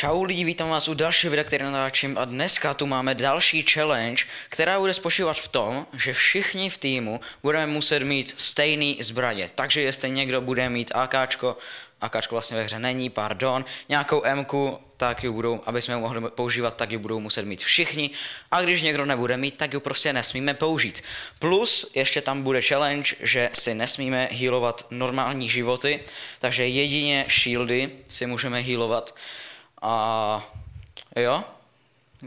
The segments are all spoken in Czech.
Čau lidi, vítám vás u dalšího videa, který natáčím a dneska tu máme další challenge, která bude spočívat v tom, že všichni v týmu budeme muset mít stejný zbraně. Takže jestli někdo bude mít AKčko vlastně ve hře není, pardon, nějakou Mku, tak ji budou, aby jsme ji mohli používat, tak ji budou muset mít všichni. A když někdo nebude mít, tak ji prostě nesmíme použít. Plus ještě tam bude challenge, že si nesmíme healovat normální životy, takže jedině shieldy si můžeme healovat. A jo,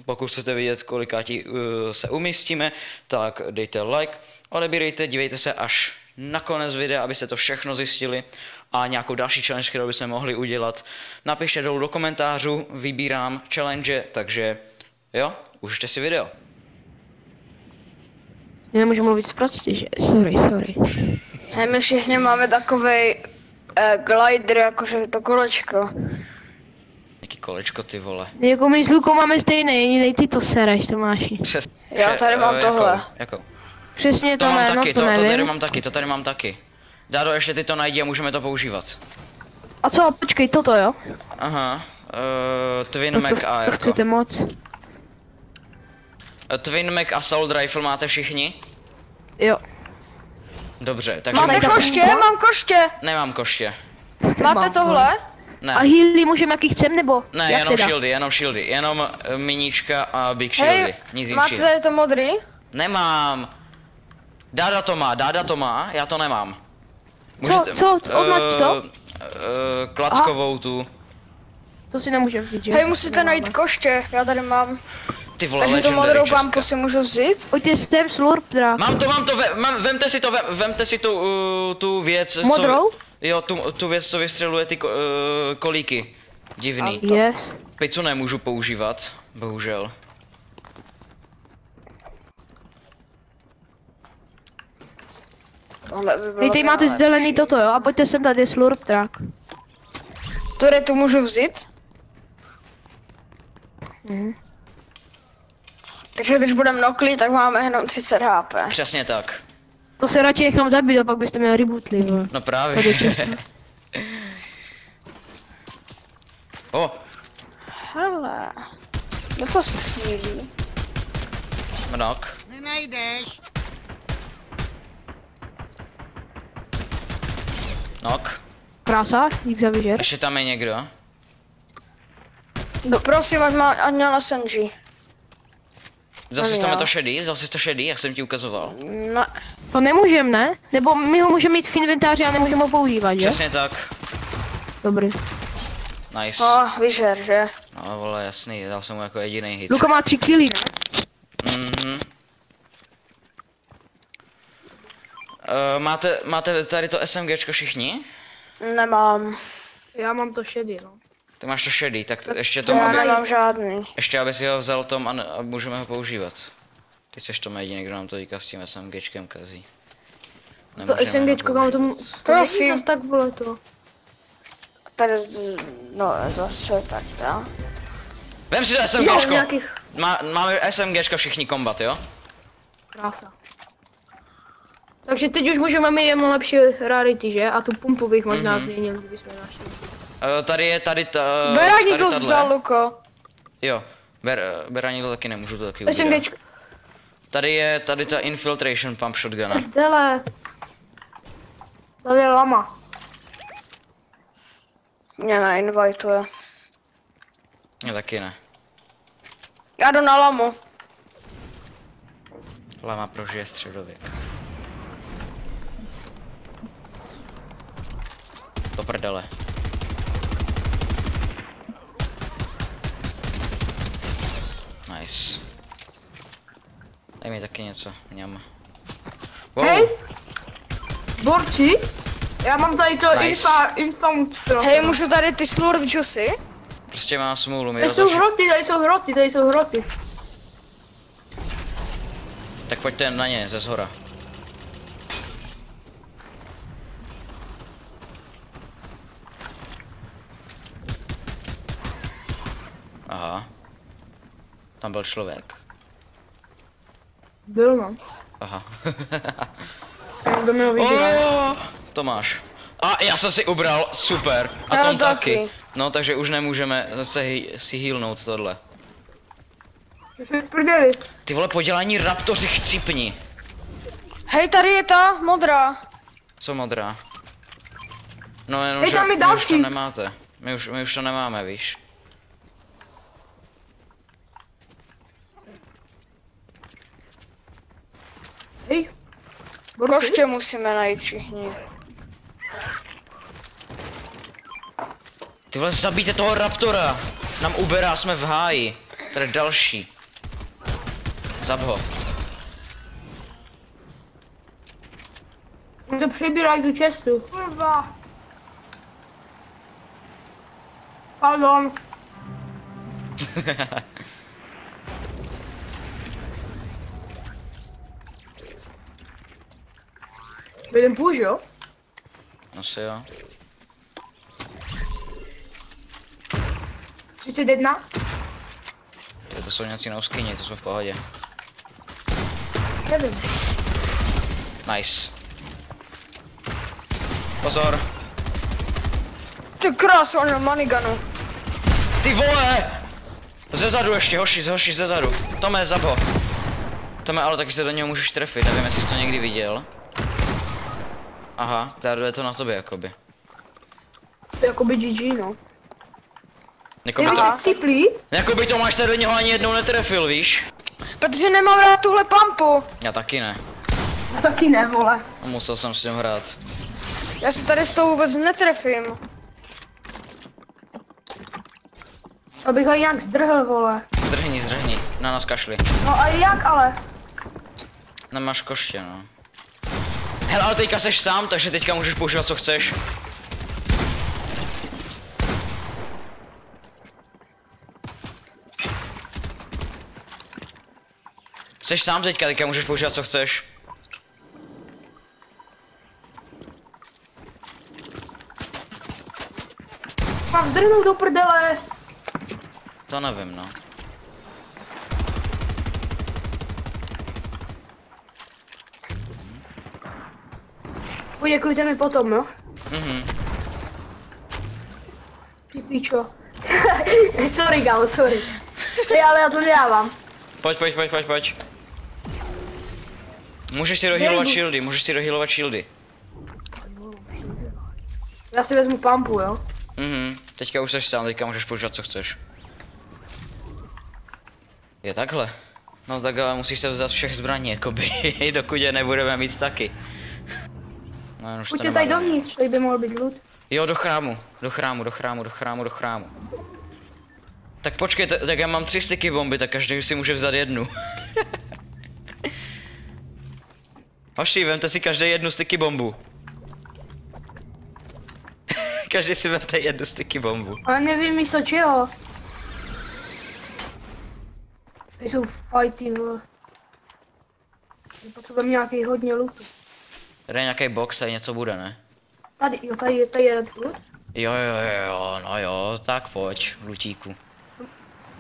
pokud chcete vidět, kolikátí se umístíme, tak dejte like, odebírejte, dívejte se až na konec videa, abyste to všechno zjistili a nějakou další challenge, kterou bychom mohli udělat. Napište dolů do komentářů, vybírám challenge, takže jo, užijte si video. Nemůžu mluvit prostě, že? Sorry. Hej, my všichni máme takovej glider, jakože to kolečko. Jaký kolečko, ty vole. Jako my s Lukou máme stejné, jiný ty to sereš, Tomáši. Já tady mám tohle. Jako? Přesně To to mám jméno, taky, to to nevím. tady mám taky. Dádo, ještě ty to najdi a můžeme to používat. A co, počkej, toto jo? Aha, Twin Mac A To jako. chcete moc. Twin Mac Assault Rifle máte všichni? Jo. Dobře, takže Máte můžeme... koště? Mám koště. Nemám koště. Máte tohle? Ne. A healy můžeme jaký chcem, nebo? Ne, jak jenom teda? shieldy, jenom miníčka a big shieldy, Hej, nic máte jinčího. tady to modrý? Nemám. Dáda to má, já to nemám. Co? Označ to? Klackovou tu. To si nemůžeme vzít, že? Hej, musíte najít koště, já tady mám. Ty vole, Takže tu legendary modrou česká. pampu si můžu vzít? Pojďte sem, slurp, drák. Mám to, vemte si tu věc, Modrou? Jo, tu věc, co vystřeluje ty kolíky. Divný. Yes. Pizzu nemůžu používat, bohužel. Tohle by bylo Vy tady máte tohle. zelený toto, jo? A pojďte sem, tady je slurp, drák. Které tu můžu vzít? Takže když budeme noklí, tak máme jenom 30 HP. Přesně tak. To se radši nechám zabít, a pak byste měli rebootli, vole. No Tady právě. často. O, Hele. Kdo to střílí? mnok. Nenajdeš. Nok. Krása, dík za vyžer. Ještě tam je někdo. No prosím, ať měl SMG. Zase Tam tam je jo. to šedý, jak jsem ti ukazoval. Ne. To nemůžem, ne? Nebo my ho můžeme mít v inventáři a nemůžeme ho používat, že? Přesně tak. Dobrý. Nice. Vyžer, že? No vole, jasný, dal jsem mu jako jediný hit. Luka má 3 killy, ne? Mhm. Máte tady to SMGčko všichni? Nemám. Já mám to šedý, no. Ty máš to šedý, tak ještě to Já aby, nemám žádný. ještě aby si ho vzal Tom a můžeme ho používat. Ty seš to jediný, kdo nám to teďka s tím SMGčkem kazí. To Nemůžeme SMGčko, ho kam to používat. to není Prosím. zas tak bylo to. Tady, no zase tak to. Vem si to Jo, SMGčko! nějakých Máme SMGčko všichni kombat, jo? krása. Takže teď už můžeme mít jenom lepší rarity, že? A tu pumpu bych možná změnil, kdybychom našli. Tady ta... Berani tady to tahle. vzal, Luko. Jo, Berani to taky nemůžu, to taky ubírat. SMGčko. Tady je ta infiltration pump shotguna. Dele. Tady je lama. Mě neinvituje. Já taky ne. Já jdu na lamu. Lama prožije středověk. Do prdele. Nice. Daj mi taky něco, mňam. Wow. Hej! Borci? Já mám tady to Nice. infant. Hej, můžu tady ty slurp juicy? Prostě mám smůlu, mi Tady jsou hroty, tady jsou hroty. Tak pojďte na ně ze zhora. Aha. Tam byl člověk. Byl no. Aha. Kdo mi ho viděl? Tomáš. A já jsem si ubral, super. A Já Tom taky. taky. No, takže už nemůžeme zase si healnout tohle. My jsme v prdeli. Ty vole, podělání raptoři chcípni. Hej, tady je ta modrá. Co modrá? No jenom, Hej, že tam je vy už to další. nemáte. My už to nemáme, víš. Hej. Borci? Koště musíme najít všichni. Ty vole, zabijte toho raptora. Nám uberá, jsme v háji. Tady další. Zab ho. Oni to přebírají tu čestu. Kurva. Pardon. Jeden půjš, jo? Asi jo. 31. To jsou nějací nouskyni, to jsou v pohodě. Nevím. Nice. Pozor. Ty krásu, on maniganu. Ty vole! Zezadu ještě, hoši zezadu. Tome, zab ho. Tome, ale taky se do něho můžeš trefit, nevím, jestli jsi to někdy viděl. Aha, tady je to na tobě, jakoby. To je jakoby GG, no. Jakoby Ty to, víš, ciplí? jakoby to máš se do něho ani jednou netrefil, víš? Protože nemám rád tuhle pampu. Já taky ne. Já taky ne, vole. A musel jsem s tím hrát. Já se tady s tou vůbec netrefím. Abych ho nějak zdrhl, vole. Zdrhni, na nás kašli. No a jak ale? Nemáš koště, no. Hele, ale teďka seš sám, takže teďka můžeš používat, co chceš. Seš sám teďka můžeš používat, co chceš. Mám zdrhnout do prdele. To nevím, no. Poděkujte mi potom, no. Mhm. Ty píčo. Sorry, kámo, sorry. Hej, ale já to nedávám. Pojď. Můžeš si dohealovat shieldy, Já si vezmu pampu, jo. Mhm, teďka už seš sám, teďka můžeš používat, co chceš. Je takhle. No tak ale musíš se vzat všech zbraní, jakoby, dokud je nebudeme mít taky. No, už to Pojďte tady nemáme. dovnitř, tady by mohl být loot. Jo, do chrámu. Tak počkej, tak já mám 3 sticky bomby, tak každý si může vzat jednu. Hoši, vemte si každý jednu sticky bombu. Každý si vemte jednu sticky bombu. Ale nevím místo čeho. Tady jsou fighty, vole. Potřebujeme nějaký hodně lootu. Tady je nějaký box a něco bude, ne? Tady, jo, tady je loot. Jo, no jo, tak pojď, lutíku.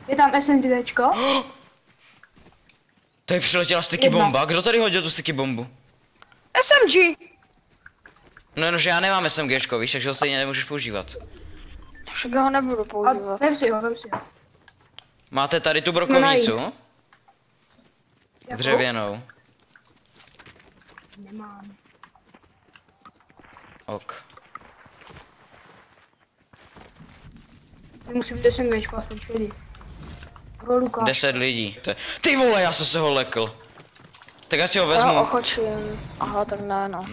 Je tam SMGčko. Tady přiletěla sticky Jedna. bomba, kdo tady hodil tu sticky bombu? SMG! No jenom, že já nemám SMGčko, víš, takže ho stejně nemůžeš používat. Však ho nebudu A používat. vem si ho. Máte tady tu brokovnicu? Jakou? Dřevěnou. Nemám. Ok. Musím 10 SMGčko aspoň čili. Pro Lukáš. 10 lidí. Ty vole, já jsem se ho lekl. Tak já si ho Já vezmu. ochočím. Aha, tak ne, no.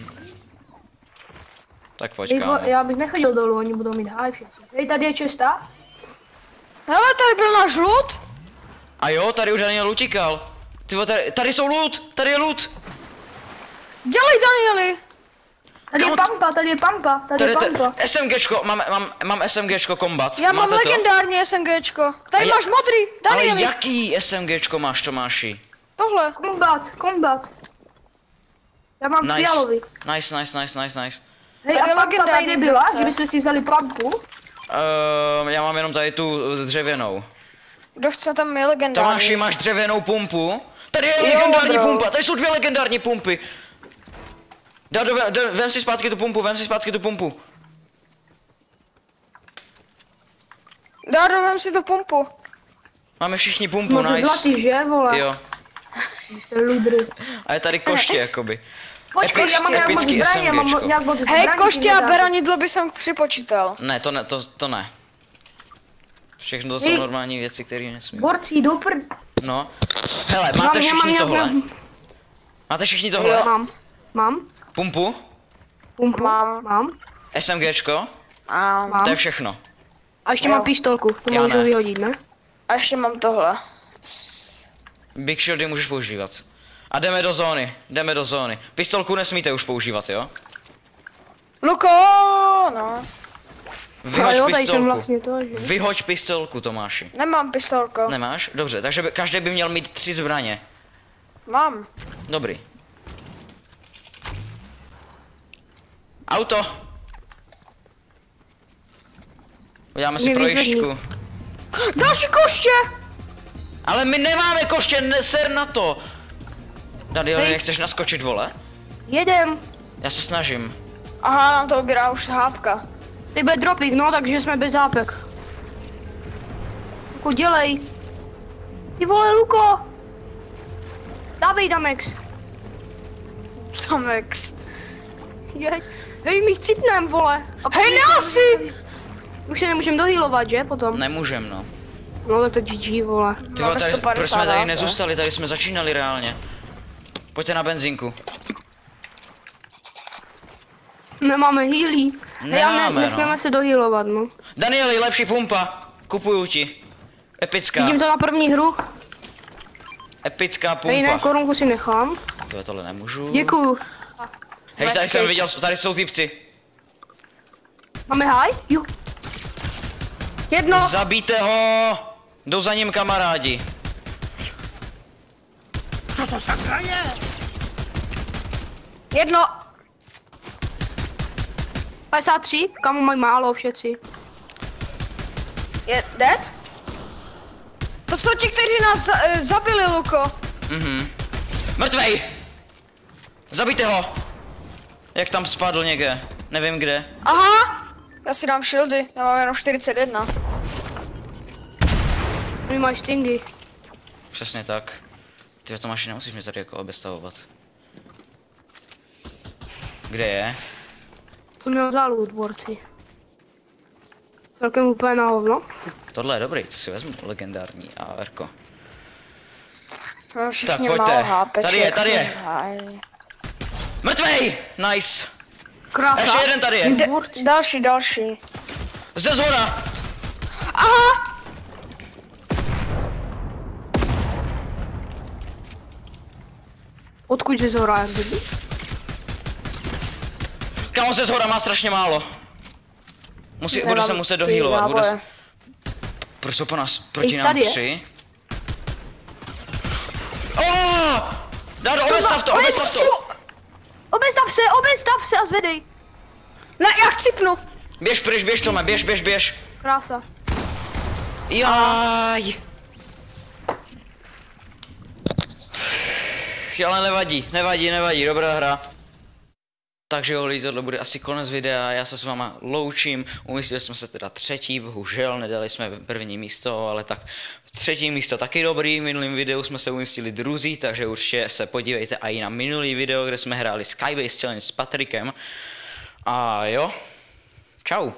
Tak počkáme. Já bych nechodil dolů, oni budou mít high všichni. Hej, tady je česta. Hele, tady byl náš loot. A jo, tady už Daniel utíkal. Ty vole, tady jsou loot, tady je loot. Dělej, Danieli. Tady je Kámo, pampa, tady je pampa, tady je pampa. SMGčko, mám SMGčko kombat. Já mám Máte to? legendární SMGčko. Tady A já- máš modrý, Ale Danieli. jaký SMGčko máš, Tomáši? Tohle. Kombat. Já mám fialový. Nice. Hej, Tady je a pampa tady legendární nebyla, dovce. že bychom si vzali pampu. Já mám jenom tady tu dřevěnou. Kdo chce, tam je legendární. Tomáši, máš dřevěnou pumpu? Tady je Jo, legendární bro. pumpa, tady jsou 2 legendární pumpy. Vem si zpátky tu pumpu, Dárovám si tu pumpu. Máme všichni pumpu, Máte nice. zlatý, že, vole? Jo. Jste ludry. A je tady koště, jakoby. Počkej, já mám nějak moc epický zbraně, já mám SMGčko. nějak moc Hej, zbraní, koště ty a mi dáte. beranidlo by jsem připočítal. Ne, to ne. Všechno to jsou Hej. normální věci, které nesmí. Borci, do prd... No. Hele, máte všichni tohle? Máte všichni tohle? Mám. Pumpu? Pumpu. Mám. Mám. SMGčko? A, Mám. To je všechno. A ještě Jo. mám pistolku, to Já můžu ne. vyhodit, ne? a ještě mám tohle. Big shieldy můžeš používat. A jdeme do zóny. Pistolku nesmíte už používat, jo? Luko, no. A Vyhoď jo, tady jsem pistolku. vlastně to, že? Vyhoď pistolku, Tomáši. Nemám pistolko. Nemáš? Dobře, takže každý by měl mít 3 zbraně. Mám. Dobrý. Auto! Uděláme si Mě projišťku. Další koště! Ale my nemáme koště, ser na to! Daniel, Hej. nechceš naskočit, vole? Jedem. Já se snažím. Aha, nám to ubírá už hápka. Ty bude dropik, no, takže jsme bez zápek. Luko, dělej. Ty vole, Luko! Dávej, Damex. Samex. Jeď. Hej, my chcipnem, vole. A Hej, Nelsi! Už se nemůžeme dohýlovat, že, potom? Nemůžem, no. No, tak to GG, vole. Ty vole, Máme tady, 150 proč jsme tady HP? nezůstali, tady jsme začínali reálně. Pojďte na benzínku. Nemáme healy. Hej, ale Nemáme, nesmíme no. se dohýlovat, no. Danieli, lepší pumpa. Kupuju ti. Epická. Vidím to na první hru. Epická Hej, ne, pumpa. korunku si nechám. Tohle nemůžu. Děkuju. Hej, tady Let's jsem get. viděl, tady jsou typci. Máme haj? Jo. Jedno. Zabijte ho! Jdou za ním kamarádi. Jedno. 53, kamu mají málo všetci. Je dead? To jsou ti, kteří nás zabili, Luko. Mhm. Mrtvej! Zabijte ho! Jak tam spadl někde? Nevím kde. Aha. Já si dám shieldy, já mám jenom 41. My máš stingy. Přesně tak. Ty Tomáši, nemusíš mě tady jako obestavovat. Kde je? Co měl za loot, borci? Celkem úplně na hovno. Tohle je dobrý, to si vezmu, legendární ARko. Mám všichni pojďte. málo hápeček. Tady je. Haj. Mrtvej! Nice! Krása. Ještě jeden tady je. Další. Ze zhora! Aha! Odkud ze zhora, jak kdyby? Kámo, ze zhora má strašně málo. Bude Nemám se muset ty dohýlovat, bude náboje. Proč jsou po nás, proti Ej, nám tady je. 3? Oh! Dado, obestav to! Obestav se a zvedej. Ne, já chcipnu. Běž pryč, běž Tome, běž. Krása. Jaj! Ale nevadí, dobrá hra. Takže jo, lidi, tohle bude asi konec videa, já se s váma loučím, umístili jsme se teda třetí, bohužel nedali jsme první místo, ale tak třetí místo taky dobrý, v minulém videu jsme se umístili druzí, takže určitě se podívejte i na minulý video, kde jsme hráli Skybase Challenge s Patrikem. A jo, čau.